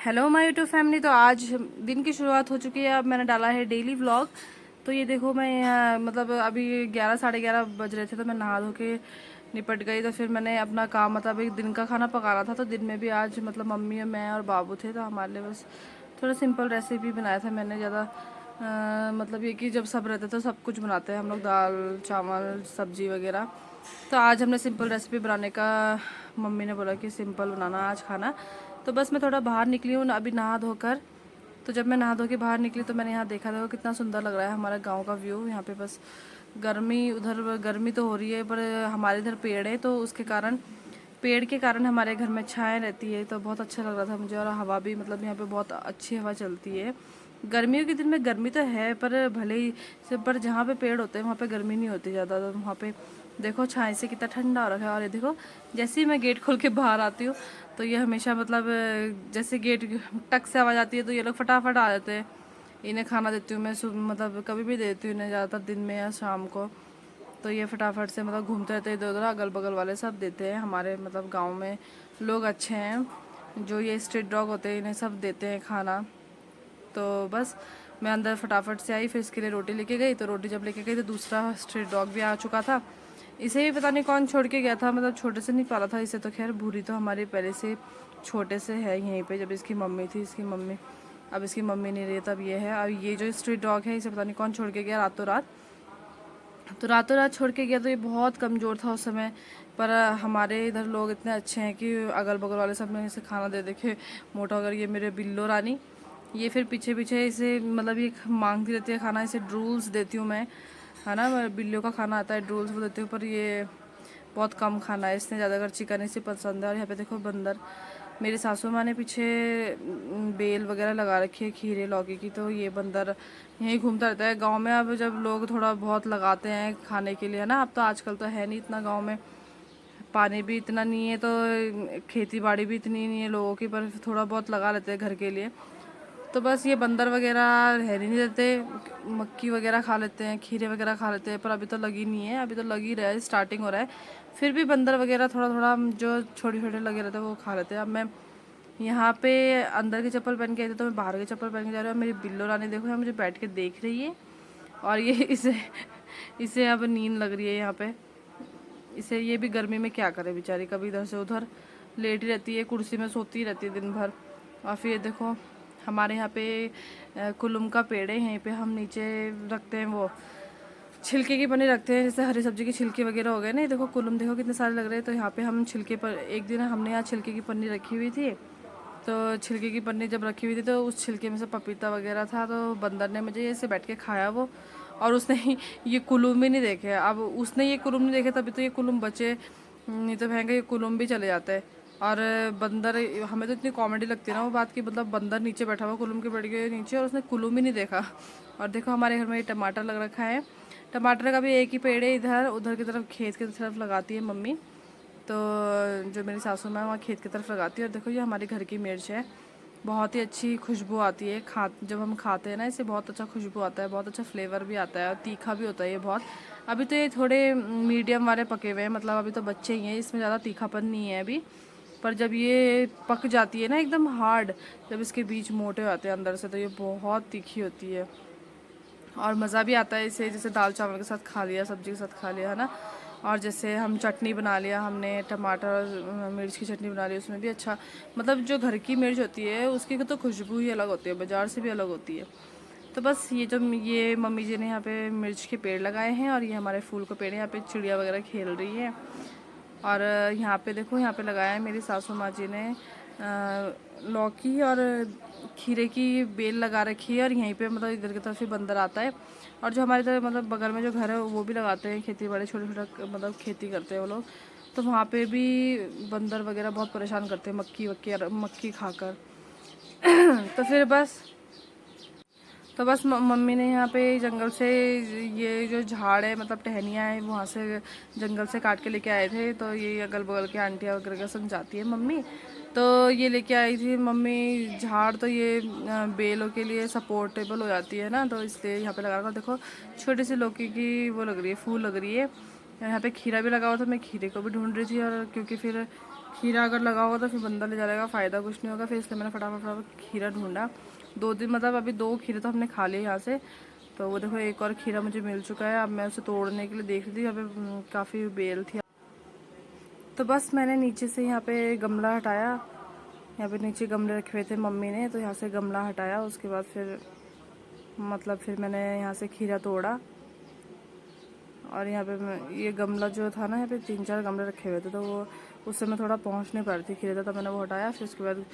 Hello my YouTube family. तो आज दिन की शुरुआत हो चुकी है। अब मैंने डाला है डेली व्लॉग। तो ये देखो मैं यहाँ मतलब अभी 11 साढ़े 11 बज रहे थे तो मैं नहा धो के निपट गई। तो फिर मैंने अपना काम मतलब एक दिन का खाना पकाना था। तो दिन में भी आज मतलब मम्मी और मैं और बाबू थे तो हमारे लिए बस थोड़ा सिंपल रेसिपी बनाया था मैंने। ज़्यादा मतलब ये कि जब सब रहते तो सब कुछ बनाते हैं हम लोग, दाल चावल सब्जी वगैरह। तो आज हमने सिंपल रेसिपी बनाने का, मम्मी ने बोला कि सिंपल बनाना आज खाना। तो बस मैं थोड़ा बाहर निकली हूँ अभी नहा धोकर। तो जब मैं नहा धो के बाहर निकली तो मैंने यहाँ देखा था कितना सुंदर लग रहा है हमारा गांव का व्यू। यहाँ पे बस गर्मी, उधर गर्मी तो हो रही है पर हमारे इधर पेड़ है तो उसके कारण, पेड़ के कारण हमारे घर में छाया रहती है। तो बहुत अच्छा लग रहा था मुझे। और हवा भी मतलब यहाँ पे बहुत अच्छी हवा चलती है। गर्मियों के दिन में गर्मी तो है पर भले ही से, पर जहाँ पे पेड़ होते हैं वहाँ पे गर्मी नहीं होती ज़्यादा। तो वहाँ पे देखो छाए से कितना ठंडा हो रखा है। और ये देखो जैसे ही मैं गेट खोल के बाहर आती हूँ तो ये हमेशा मतलब जैसे गेट टक से आवाज़ आती है तो ये लोग फटाफट आ जाते हैं। इन्हें खाना देती हूँ मैं मतलब कभी भी देती हूँ इन्हें, ज़्यादातर दिन में या शाम को। तो ये फटाफट से मतलब घूमते रहते हैं इधर उधर, अगल बगल वाले सब देते हैं। हमारे मतलब गांव में लोग अच्छे हैं जो ये स्ट्रीट डॉग होते हैं इन्हें सब देते हैं खाना। तो बस मैं अंदर फटाफट से आई, फिर इसके लिए रोटी लेके गई। तो रोटी जब लेके गई तो दूसरा स्ट्रीट डॉग भी आ चुका था। इसे भी पता नहीं कौन छोड़ के गया था, मतलब छोटे से नहीं पाला था इसे। तो खैर भूरी तो हमारी पहले से छोटे से है यहीं पे, जब इसकी मम्मी थी, इसकी मम्मी अब इसकी मम्मी नहीं रही तब ये है। अब ये जो स्ट्रीट डॉग है इसे पता नहीं कौन छोड़ के गया रातों रात। तो रातों रात छोड़ के गया। तो ये बहुत कमज़ोर था उस समय, पर हमारे इधर लोग इतने अच्छे हैं कि अगल बगल वाले सब ने इसे खाना दे दे के मोटा हो गया। ये मेरे बिल्लो रानी, ये फिर पीछे पीछे इसे मतलब ये मांगती रहती है खाना। इसे ड्रूल्स देती हूँ मैं, है ना, बिल्लियों का खाना आता है ड्रूल्स वो देती हूँ। पर ये बहुत कम खाना है इसने, ज़्यादातर चिकन इसे पसंद है। और यहाँ पे देखो बंदर, मेरी सासू माँ ने पीछे बेल वगैरह लगा रखी है खीरे लौकी की। तो ये बंदर यहीं घूमता रहता है गांव में। अब जब लोग थोड़ा बहुत लगाते हैं खाने के लिए ना, अब तो आजकल तो है नहीं इतना गांव में, पानी भी इतना नहीं है तो खेती बाड़ी भी इतनी नहीं है लोगों की, पर थोड़ा बहुत लगा लेते हैं घर के लिए। तो बस ये बंदर वगैरह रह नहीं देते, मक्की वगैरह खा लेते हैं, खीरे वगैरह खा लेते हैं। पर अभी तो लगी नहीं है, अभी तो लग ही रहा है, स्टार्टिंग हो रहा है। फिर भी बंदर वगैरह थोड़ा थोड़ा जो छोटे छोटे लगे रहते हैं वो खा लेते हैं। अब मैं यहाँ पे अंदर की चप्पल पहन के आई थी तो मैं बाहर की चप्पल पहन के जा रही हूँ। मेरी बिल्लो रानी देखो यहाँ मुझे बैठ के देख रही है। और ये इसे इसे अब नींद लग रही है यहाँ पे। इसे ये भी गर्मी में क्या करे बेचारी, कभी इधर से उधर लेटी रहती है, कुर्सी में सोती रहती है दिन भर। और फिर देखो हमारे यहाँ पे कुलुम का पेड़ है, यहीं पे हम नीचे रखते हैं वो छिलके की पन्नी रखते हैं, जैसे हरी सब्जी की छिलके वगैरह हो गए ना। ये देखो कुलुम देखो कितने सारे लग रहे हैं। तो यहाँ पे हम छिलके पर, एक दिन हमने यहाँ छिलके की पन्नी रखी हुई थी। तो छिलके की पन्नी जब रखी हुई थी तो उस छिलके में से पपीता वगैरह था। तो बंदर ने मुझे ऐसे बैठ के खाया वो, और उसने ये कुलुम भी नहीं देखे। अब उसने ये कुलुम नहीं देखे तभी तो ये कुलुम बचे, नहीं तो भयंकर ये कुलुम भी चले जाते हैं। और बंदर, हमें तो इतनी कॉमेडी लगती है ना वो बात की, मतलब बंदर नीचे बैठा हुआ कुलुम के बैठ गए नीचे और उसने कुलुम ही नहीं देखा। और देखो हमारे घर में ये टमाटर लग रखा है। टमाटर का भी एक ही पेड़ है, इधर उधर की तरफ खेत की तरफ लगाती है मम्मी। तो जो मेरी सासू माँ वहाँ खेत की तरफ लगाती है। और देखो ये हमारे घर की मिर्च है, बहुत ही अच्छी खुशबू आती है। जब हम खाते हैं ना इसे बहुत अच्छा खुशबू आता है, बहुत अच्छा फ्लेवर भी आता है और तीखा भी होता है ये बहुत। अभी तो ये थोड़े मीडियम वाले पके हुए हैं, मतलब अभी तो बच्चे ही हैं, इसमें ज़्यादा तीखापन नहीं है अभी। पर जब ये पक जाती है ना एकदम हार्ड, जब इसके बीज मोटे हो आते हैं अंदर से, तो ये बहुत तीखी होती है। और मज़ा भी आता है इसे, जैसे दाल चावल के साथ खा लिया, सब्जी के साथ खा लिया, है ना। और जैसे हम चटनी बना लिया हमने, टमाटर और मिर्च की चटनी बना ली, उसमें भी अच्छा, मतलब जो घर की मिर्च होती है उसकी तो खुशबू ही अलग होती है, बाज़ार से भी अलग होती है। तो बस ये जो ये मम्मी जी ने यहाँ पे मिर्च के पेड़ लगाए हैं और ये हमारे फूल का पेड़ है। यहाँ पे चिड़िया वगैरह खेल रही है। और यहाँ पे देखो यहाँ पे लगाया है मेरी सासू माँ जी ने लौकी और खीरे की बेल लगा रखी है। और यहीं पे मतलब इधर की तरफ ही बंदर आता है। और जो हमारे इधर मतलब बगल में जो घर है वो भी लगाते हैं खेती बाड़ी, छोटे छोटा मतलब खेती करते हैं वो लोग। तो वहाँ पे भी बंदर वगैरह बहुत परेशान करते हैं मक्की वक्की मक्की खाकर। तो फिर बस, तो बस मम्मी ने यहाँ पे जंगल से ये जो झाड़ है मतलब टहनियाँ है वहाँ से जंगल से काट के लेके आए थे। तो ये अगल बगल के आंटियाँ वगैरह समझाती है मम्मी। तो ये लेके आई थी मम्मी झाड़। तो ये बेलों के लिए सपोर्टेबल हो जाती है ना, तो इसलिए यहाँ पे लगा कर देखो छोटी सी लौकी की वो लग रही है, फूल लग रही है। यहाँ पे खीरा भी लगा हुआ था, मैं खीरे को भी ढूंढ रही थी। और क्योंकि फिर खीरा अगर लगा होगा तो फिर बंदा ले जाएगा, फ़ायदा कुछ नहीं होगा। फिर इसलिए मैंने फटाफट फटाफट खीरा ढूंढा। 2 दिन मतलब अभी 2 खीरे तो हमने खा लिए यहाँ से। तो वो देखो एक और खीरा मुझे मिल चुका है। अब मैं उसे तोड़ने के लिए देख रही थी, यहाँ पे काफ़ी बेल थी। तो बस मैंने नीचे से यहाँ पे गमला हटाया। यहाँ पे नीचे गमले रखे हुए थे मम्मी ने, तो यहाँ से गमला हटाया। उसके बाद फिर मैंने यहाँ से खीरा तोड़ा। और यहाँ पे ये गमला जो था ना, यहाँ पे 3-4 गमले रखे हुए थे, तो वो उससे मैं थोड़ा पहुँच नहीं पा रही थी खीरे था, तो मैंने वो हटाया। फिर उसके बाद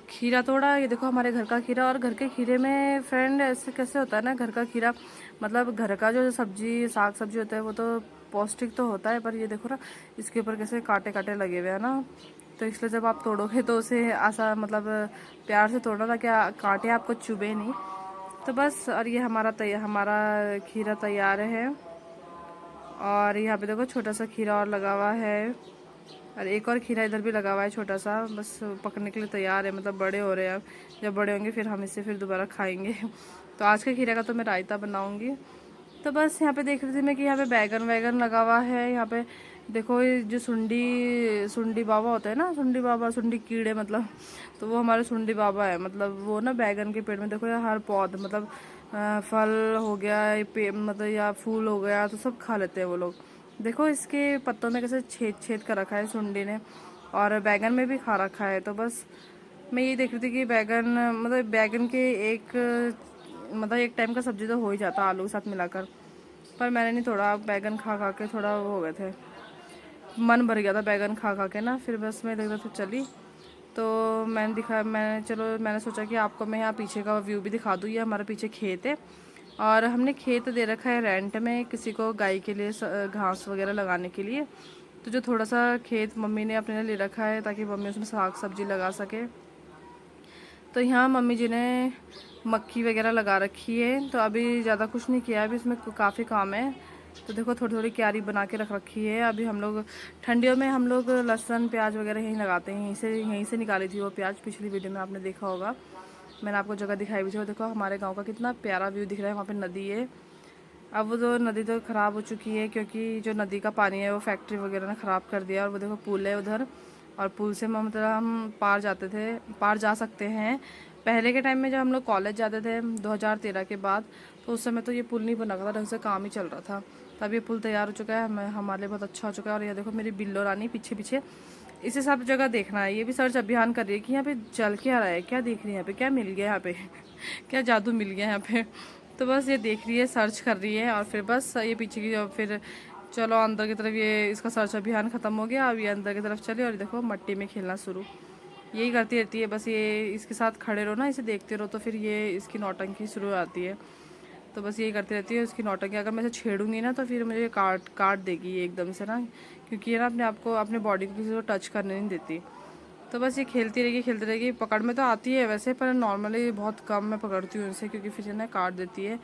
खीरा तोड़ा। ये देखो हमारे घर का खीरा। और घर के खीरे में फ्रेंड ऐसे कैसे होता है ना, घर का खीरा मतलब घर का जो सब्जी साग सब्जी होता है वो तो पौष्टिक तो होता है, पर ये देखो ना इसके ऊपर कैसे कांटे कांटे लगे हुए हैं ना। तो इसलिए जब आप तोड़ोगे तो उसे आसा मतलब प्यार से तोड़ना ताकि कांटे आपको चुभे नहीं। तो बस, और ये हमारा खीरा तैयार है। और यहाँ पे देखो छोटा सा खीरा और लगा हुआ है, और एक और खीरा इधर भी लगा हुआ है छोटा सा, बस पकने के लिए तैयार है, मतलब बड़े हो रहे हैं। अब जब बड़े होंगे फिर हम इसे फिर दोबारा खाएंगे। तो आज के खीरे का तो मैं रायता बनाऊंगी। तो बस यहाँ पे देख रही थी मैं कि यहाँ पे बैगन वैगन लगा हुआ है। यहाँ पे देखो ये जो सुंडी बाबा होता है ना, सुंडी कीड़े मतलब, तो वो हमारे सुंडी बाबा है। मतलब वो ना बैगन के पेड़ में देखो यार हर पौध मतलब फल हो गया मतलब या फूल हो गया तो सब खा लेते हैं वो लोग। देखो इसके पत्तों में कैसे छेद छेद कर रखा है सुंडी ने, और बैगन में भी खा रखा है। तो बस मैं यही देख रही थी कि बैगन के एक टाइम का सब्जी तो हो ही जाता आलू के साथ मिलाकर, पर मैंने नहीं तोड़ा। बैगन खा खा के थोड़ा वो हो गए थे, मन भर गया था बैगन खा खा के ना। फिर बस मैं देख रहा था चली, तो मैंने सोचा कि आपको मैं यहाँ पीछे का व्यू भी दिखा दूँ। ये हमारे पीछे खेत है, और हमने खेत दे रखा है रेंट में किसी को, गाय के लिए घास वगैरह लगाने के लिए। तो जो थोड़ा सा खेत मम्मी ने अपने लिए ले रखा है ताकि मम्मी उसमें साग सब्जी लगा सके। तो यहाँ मम्मी जी ने मक्की वगैरह लगा रखी है। तो अभी ज़्यादा कुछ नहीं किया, अभी इसमें काफ़ी काम है। तो देखो थोड़ी थोड़ी क्यारी बना के रख रखी है। अभी हम लोग ठंडियों में हम लोग लहसुन प्याज वगैरह यहीं लगाते हैं, यहीं से निकाली थी वो प्याज। पिछली वीडियो में आपने देखा होगा, मैंने आपको जगह दिखाई भी थी। और देखो हमारे गांव का कितना प्यारा व्यू दिख रहा है। वहाँ पे नदी है। अब वो तो नदी तो ख़राब हो चुकी है, क्योंकि जो नदी का पानी है वो फैक्ट्री वगैरह ने ख़राब कर दिया। और वो देखो पुल है उधर, और पुल से मतलब हम पार जा सकते हैं। पहले के टाइम में जब हम लोग कॉलेज जाते थे 2013 के बाद, तो उस समय तो ये पुल नहीं बना था, ढंग से काम ही चल रहा था। तब ये पुल तैयार हो चुका है, हमारे लिए बहुत अच्छा हो चुका है। और ये देखो मेरी बिल्लो रानी पीछे पीछे, इसे सब जगह देखना है। ये भी सर्च अभियान कर रही है कि यहाँ पे चल क्या रहा है, क्या देख रही है, यहाँ पे क्या मिल गया, यहाँ पे क्या जादू मिल गया यहाँ पे। तो बस ये देख रही है, सर्च कर रही है। और फिर बस ये पीछे की फिर चलो अंदर की तरफ, ये इसका सर्च अभियान ख़त्म हो गया। अब ये अंदर की तरफ चले, और देखो मट्टी में खेलना शुरू यही करती रहती है। बस ये इसके साथ खड़े रहो ना, इसे देखते रहो, तो फिर ये इसकी नौटंकी शुरू हो जाती है। तो बस यही करती रहती है उसकी नौटंकी। अगर मैं इसे छेड़ूंगी ना तो फिर मुझे काट देगी ये एकदम से ना, क्योंकि ये ना अपने बॉडी को किसी को टच करने नहीं देती। तो बस ये खेलती रहेगी। पकड़ में तो आती है वैसे, पर नॉर्मली बहुत कम मैं पकड़ती हूँ इसे, क्योंकि फिर ना काट देती है।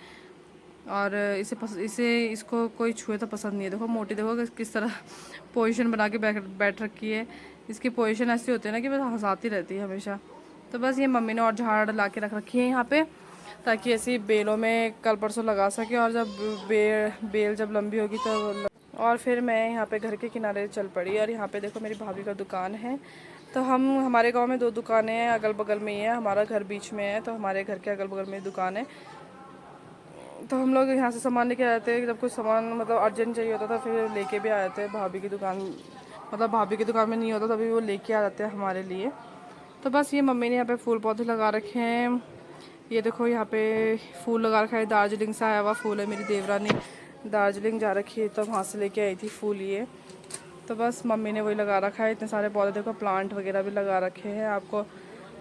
और इसको कोई छुए तो पसंद नहीं है। देखो मोटी, देखो किस तरह पोजीशन बना के बैठ रखी है। इसकी पोजीशन ऐसी होती है ना कि बस हंसाती रहती है हमेशा। तो बस ये मम्मी ने और झाड़ ला के रख रखी है यहाँ पे, ताकि ऐसी बेलों में कल परसों लगा सके। और जब बेल जब लंबी होगी तो और फिर मैं यहाँ पे घर के किनारे चल पड़ी। और यहाँ पे देखो मेरी भाभी का दुकान है। तो हमारे गांव में 2 दुकानें हैं, अगल बगल में ही है। हमारा घर बीच में है, तो हमारे घर के अगल बगल में दुकान है। तो हम लोग यहाँ से सामान लेके आए थे। जब कुछ सामान मतलब अर्जेंट चाहिए होता था फिर लेके भी आए थे। भाभी की दुकान में नहीं होता तभी वो लेके आ जाते हैं हमारे लिए। तो बस ये मम्मी ने यहाँ पे फूल पौधे लगा रखे हैं। ये देखो यहाँ पे फूल लगा रखा है, दार्जिलिंग से आया हुआ फूल है। मेरी देवरानी दार्जिलिंग जा रखी है, तो वहाँ से लेके आई थी फूल ये। तो बस मम्मी ने वही लगा रखा है। इतने सारे पौधे, देखो प्लांट वगैरह भी लगा रखे हैं। आपको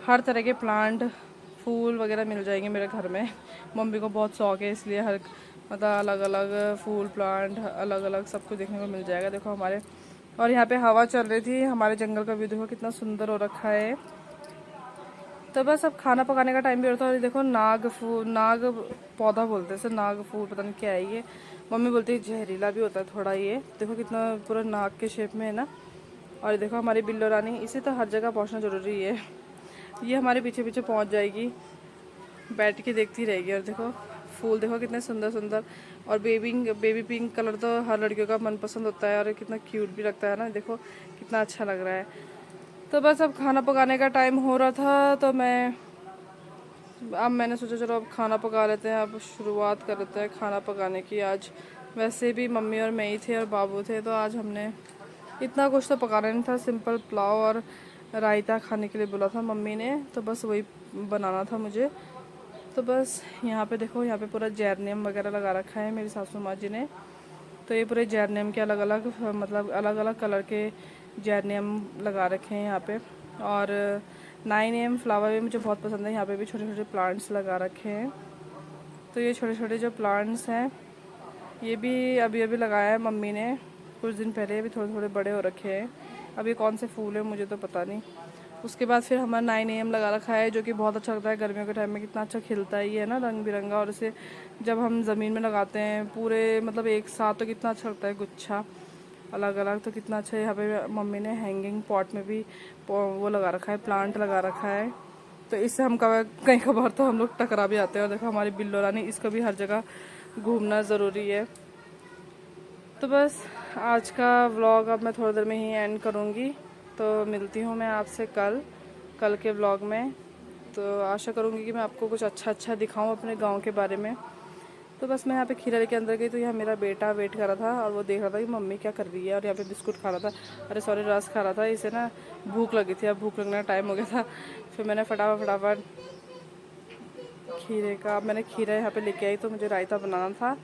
हर तरह के प्लांट फूल वगैरह मिल जाएंगे मेरे घर में। मम्मी को बहुत शौक है, इसलिए अलग अलग फूल प्लांट अलग अलग सब कुछ देखने को मिल जाएगा। देखो और यहाँ पे हवा चल रही थी। हमारे जंगल का व्यू देखो कितना सुंदर हो रखा है। तो बस अब खाना पकाने का टाइम भी होता है। और देखो नाग पौधा बोलते हैं, नाग फूल पता नहीं क्या है ये। मम्मी बोलती है जहरीला भी होता है थोड़ा ये। देखो कितना पूरा नाग के शेप में है ना। और देखो हमारी बिल्लो रानी, इसे तो हर जगह पहुंचना ज़रूरी है। ये हमारे पीछे पीछे पहुंच जाएगी, बैठ के देखती रहेगी। और देखो फूल देखो कितने सुंदर सुंदर। और बेबी पिंक कलर तो हर लड़कियों का मनपसंद होता है, और कितना क्यूट भी लगता है ना। देखो कितना अच्छा लग रहा है। तो बस अब खाना पकाने का टाइम हो रहा था, तो अब मैंने सोचा चलो अब खाना पका लेते हैं, अब शुरुआत कर लेते हैं खाना पकाने की। आज वैसे भी मम्मी और मैं ही थे और बाबू थे, तो आज हमने इतना कुछ तो पकाना नहीं था, सिंपल पुलाव और रायता खाने के लिए बोला था मम्मी ने, तो बस वही बनाना था मुझे। तो बस यहाँ पे देखो, यहाँ पे पूरा जैरनियम वगैरह लगा रखा है मेरी सासू माँ जी ने। तो ये पूरे जैरनियम के अलग अलग, मतलब अलग अलग कलर के जैरनियम लगा रखे हैं यहाँ पे। और 9 AM फ्लावर भी मुझे बहुत पसंद है, यहाँ पे भी छोटे छोटे प्लांट्स लगा रखे हैं। तो ये छोटे छोटे जो प्लांट्स हैं ये भी अभी अभी लगाया है मम्मी ने कुछ दिन पहले, अभी थोड़े थोड़े बड़े हो रखे हैं। अभी कौन से फूल है मुझे तो पता नहीं। उसके बाद फिर हमारा 9 AM लगा रखा है, जो कि बहुत अच्छा लगता है गर्मियों के टाइम में, कितना अच्छा खिलता है ये, है ना, रंग बिरंगा। और इसे जब हम ज़मीन में लगाते हैं पूरे मतलब एक साथ, तो कितना अच्छा लगता है गुच्छा अलग अलग। तो कितना अच्छा, यहाँ पे मम्मी ने हैंगिंग पॉट में भी वो लगा रखा है, प्लांट लगा रखा है। तो इससे हम कहीं कभार तो हम लोग टकरा भी आते हैं। और देखो हमारी बिल्लो रानी, इसको भी हर जगह घूमना ज़रूरी है। तो बस आज का व्लॉग अब मैं थोड़ी देर में ही एंड करूँगी, तो मिलती हूँ मैं आपसे कल के व्लॉग में। तो आशा करूँगी कि मैं आपको कुछ अच्छा अच्छा दिखाऊँ अपने गांव के बारे में। तो बस मैं यहाँ पे खीरा लेके अंदर गई, तो यहाँ मेरा बेटा वेट कर रहा था और वो देख रहा था कि मम्मी क्या कर रही है, और यहाँ पे बिस्कुट खा रहा था, अरे सॉरी रस खा रहा था। इसे ना भूख लगी थी, अब भूख लगने का टाइम हो गया था। फिर मैंने फटाफट खीरे का, अब मैंने खीरा यहाँ पे लेके आई, तो मुझे रायता बनाना था,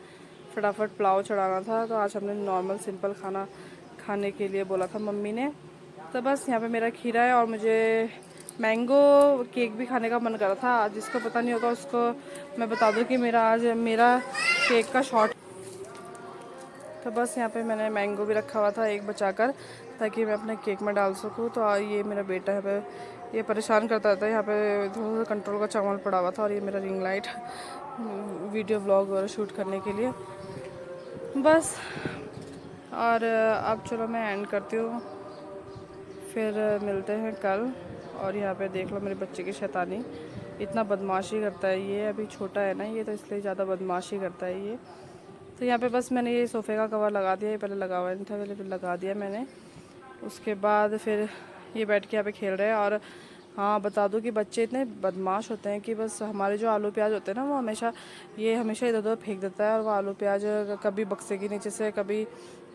फटाफट पुलाव चढ़ाना था। तो आज हमने नॉर्मल सिंपल खाना खाने के लिए बोला था मम्मी ने। तो बस यहाँ पे मेरा खीरा है, और मुझे मैंगो केक भी खाने का मन कर रहा था। जिसको पता नहीं होगा उसको मैं बता दूँ कि मेरा केक का शॉर्ट। तो बस यहाँ पे मैंने मैंगो भी रखा हुआ था एक बचाकर, ताकि मैं अपने केक में डाल सकूँ। तो ये मेरा बेटा है पे, ये परेशान करता रहता है। यहाँ पे थोड़ा सा कंट्रोल का चावल पड़ा हुआ था, और ये मेरा रिंग लाइट वीडियो ब्लॉग वगैरह शूट करने के लिए बस। और अब चलो मैं एंड करती हूँ, फिर मिलते हैं कल। और यहाँ पे देख लो मेरे बच्चे की शैतानी, इतना बदमाशी करता है ये, अभी छोटा है ना ये, तो इसलिए ज़्यादा बदमाशी करता है ये। तो यहाँ पे बस मैंने ये सोफ़े का कवर लगा दिया, ये पहले लगा हुआ नहीं था, पहले फिर लगा दिया मैंने। उसके बाद फिर ये बैठ के यहाँ पे खेल रहे हैं। और हाँ बता दूँ कि बच्चे इतने बदमाश होते हैं कि बस हमारे जो आलू प्याज होते हैं ना, वो हमेशा इधर उधर फेंक देता है। और वो आलू प्याज कभी बक्से के नीचे से, कभी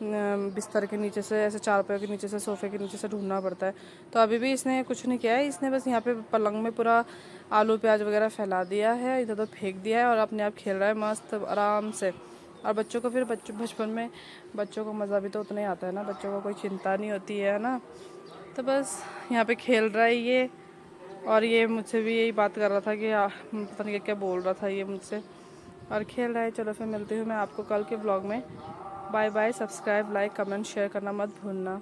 बिस्तर के नीचे से, ऐसे चारपाई के नीचे से, सोफ़े के नीचे से ढूंढना पड़ता है। तो अभी भी इसने कुछ नहीं किया है, इसने बस यहाँ पे पलंग में पूरा आलू प्याज वगैरह फैला दिया है, इधर उधर फेंक दिया है, और अपने आप खेल रहा है मस्त आराम से। और बच्चों को फिर बचपन में बच्चों को मज़ा भी तो उतना ही आता है ना, बच्चों को कोई चिंता नहीं होती है ना। तो बस यहाँ पे खेल रहा है ये, और ये मुझसे भी यही बात कर रहा था कि पता नहीं क्या बोल रहा था ये मुझसे, और खेल रहा है। चलो फिर मिलती हूँ मैं आपको कल के ब्लॉग में। Bye bye. Subscribe, like, comment, share करना मत भूलना।